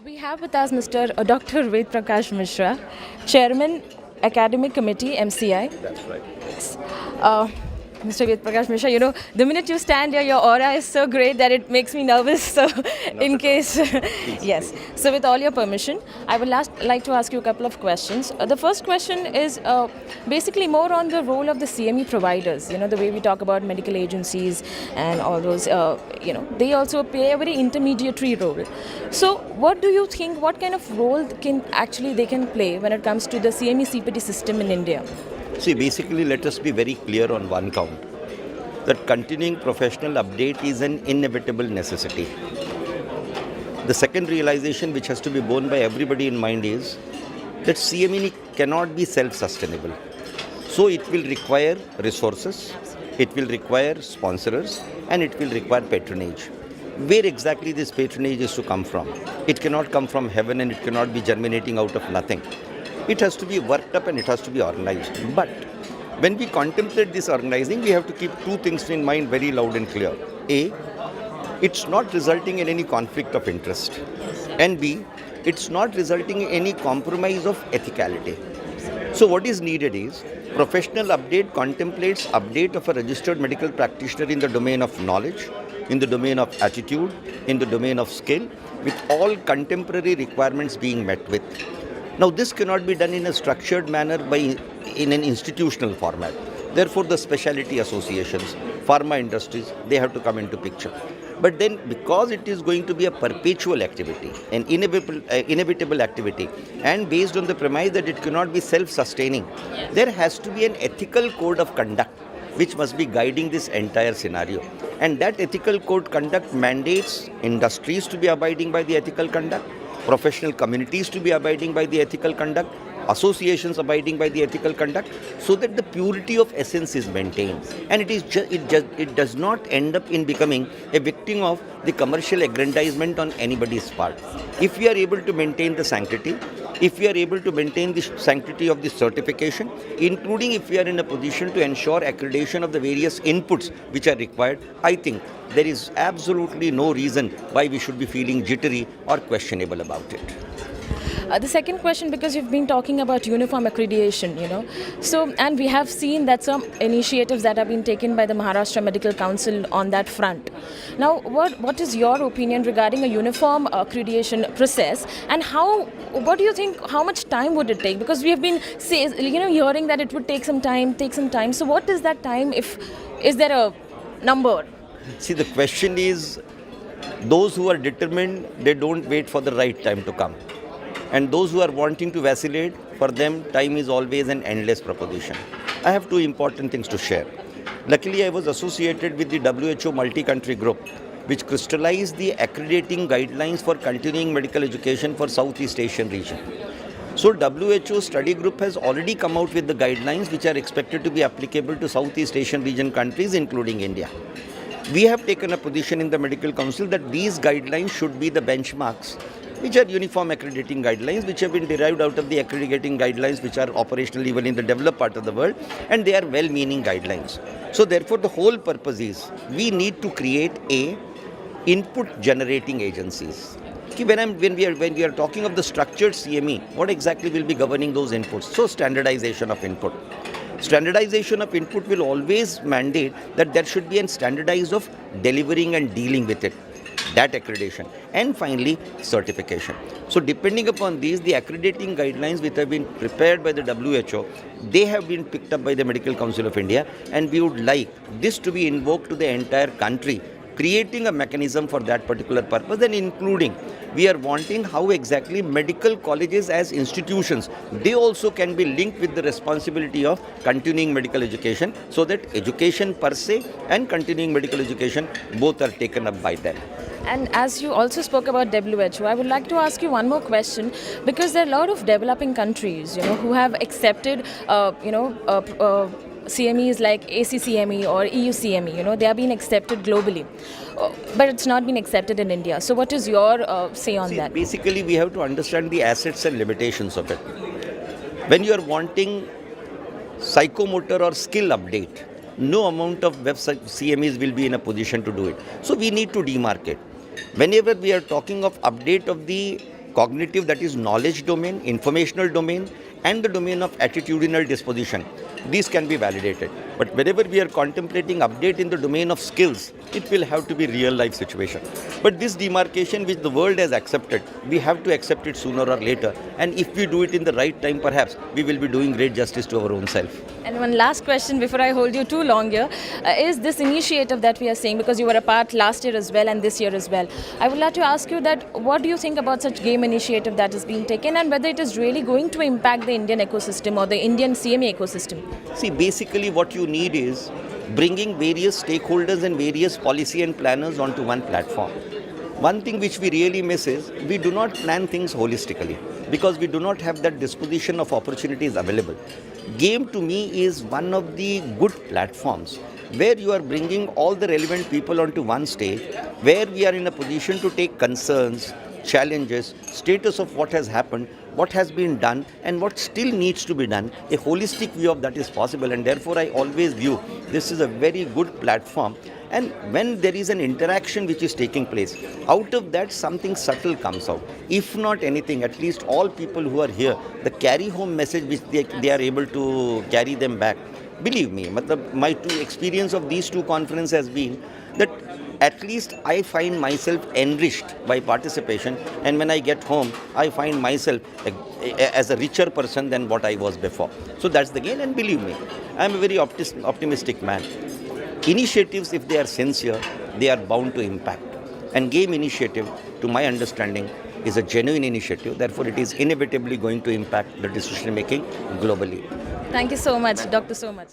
We have with us Mr. Dr. Vedprakash Mishra, Chairman, Academic Committee, MCI. That's right. Uh, Mr. Vedprakash Mishra, the minute you stand here, your aura is so great that it makes me nervous. So, in case, yes. So, with all your permission, I would like to ask you a couple of questions. The first question is basically more on the role of the CME providers. The way we talk about medical agencies and all those, they also play a very intermediary role. So, what do you think? What kind of role they can play when it comes to the CME CPT system in India? See, basically, let us be very clear on one count that continuing professional update is an inevitable necessity. The second realization, which has to be borne by everybody in mind, is that CME cannot be self-sustainable. So, it will require resources, it will require sponsors, and it will require patronage. Where exactly this patronage is to come from? It cannot come from heaven and it cannot be germinating out of nothing. It has to be worked up and it has to be organized. But when we contemplate this organizing, we have to keep two things in mind very loud and clear. A, it's not resulting in any conflict of interest. And B, it's not resulting in any compromise of ethicality. So what is needed is professional update contemplates update of a registered medical practitioner in the domain of knowledge, in the domain of attitude, in the domain of skill, with all contemporary requirements being met with. Now, this cannot be done in a structured manner in an institutional format. Therefore, the specialty associations, pharma industries, they have to come into picture. But then, because it is going to be a perpetual activity, an inevitable activity, and based on the premise that it cannot be self-sustaining, there has to be an ethical code of conduct which must be guiding this entire scenario. And that ethical code conduct mandates industries to be abiding by the ethical conduct, professional communities to be abiding by the ethical conduct, associations abiding by the ethical conduct, so that the purity of essence is maintained. And it does not end up in becoming a victim of the commercial aggrandizement on anybody's part. If we are able to maintain the sanctity, if we are able to maintain the sanctity of the certification, including if we are in a position to ensure accreditation of the various inputs which are required, I think there is absolutely no reason why we should be feeling jittery or questionable about it. The second question, because you've been talking about uniform accreditation, so, and we have seen that some initiatives that have been taken by the Maharashtra Medical Council on that front. Now, what is your opinion regarding a uniform accreditation process, and what do you think, how much time would it take? Because we have been hearing that it would take some time. So what is that time? Is there a number? See, the question is, those who are determined, they don't wait for the right time to come. And those who are wanting to vacillate, for them, time is always an endless proposition. I have two important things to share. Luckily, I was associated with the WHO multi-country group, which crystallized the accrediting guidelines for continuing medical education for Southeast Asian region. So, WHO study group has already come out with the guidelines which are expected to be applicable to Southeast Asian region countries, including India. We have taken a position in the Medical Council that these guidelines should be the benchmarks, which are uniform accrediting guidelines, which have been derived out of the accrediting guidelines which are operational even in the developed part of the world, and they are well-meaning guidelines. So therefore, the whole purpose is we need to create input generating agencies. When we are talking of the structured CME, what exactly will be governing those inputs? So standardization of input. Standardization of input will always mandate that there should be a standardized of delivering and dealing with it. That accreditation, and finally certification. So depending upon these, the accrediting guidelines which have been prepared by the WHO, they have been picked up by the Medical Council of India, and we would like this to be invoked to the entire country, creating a mechanism for that particular purpose, and including we are wanting how exactly medical colleges as institutions, they also can be linked with the responsibility of continuing medical education, so that education per se and continuing medical education both are taken up by them. And as you also spoke about WHO, I would like to ask you one more question, because there are a lot of developing countries, who have accepted, CMEs like ACCME or EUCME, they are being accepted globally, but it's not been accepted in India. So what is your say on that? Basically, we have to understand the assets and limitations of it. When you are wanting psychomotor or skill update, no amount of website CMEs will be in a position to do it. So we need to demarcate. Whenever we are talking of update of the cognitive, that is knowledge domain, informational domain, and the domain of attitudinal disposition. These can be validated. But whenever we are contemplating update in the domain of skills, it will have to be real life situation. But this demarcation which the world has accepted, we have to accept it sooner or later. And if we do it in the right time, perhaps we will be doing great justice to our own self. And one last question before I hold you too long here. Is this initiative that we are saying, because you were a part last year as well and this year as well, I would like to ask you that what do you think about such game initiative that is being taken, and whether it is really going to impact the Indian ecosystem or the Indian CMA ecosystem? See, basically what you need is bringing various stakeholders and various policy and planners onto one platform. One thing which we really miss is we do not plan things holistically because we do not have that disposition of opportunities available. Game to me is one of the good platforms where you are bringing all the relevant people onto one stage, where we are in a position to take concerns, challenges, status of what has happened, what has been done, and what still needs to be done. A holistic view of that is possible, and therefore I always view this is a very good platform. And when there is an interaction which is taking place, out of that something subtle comes out. If not anything, at least all people who are here, the carry home message which they are able to carry them back. Believe me, my experience of these two conferences has been that at least I find myself enriched by participation, and when I get home, I find myself as a richer person than what I was before. So that's the gain, and believe me, I am a very optimistic man. Initiatives, if they are sincere, they are bound to impact. And game initiative, to my understanding, is a genuine initiative. Therefore, it is inevitably going to impact the decision making globally. Thank you so much, Doctor. So much.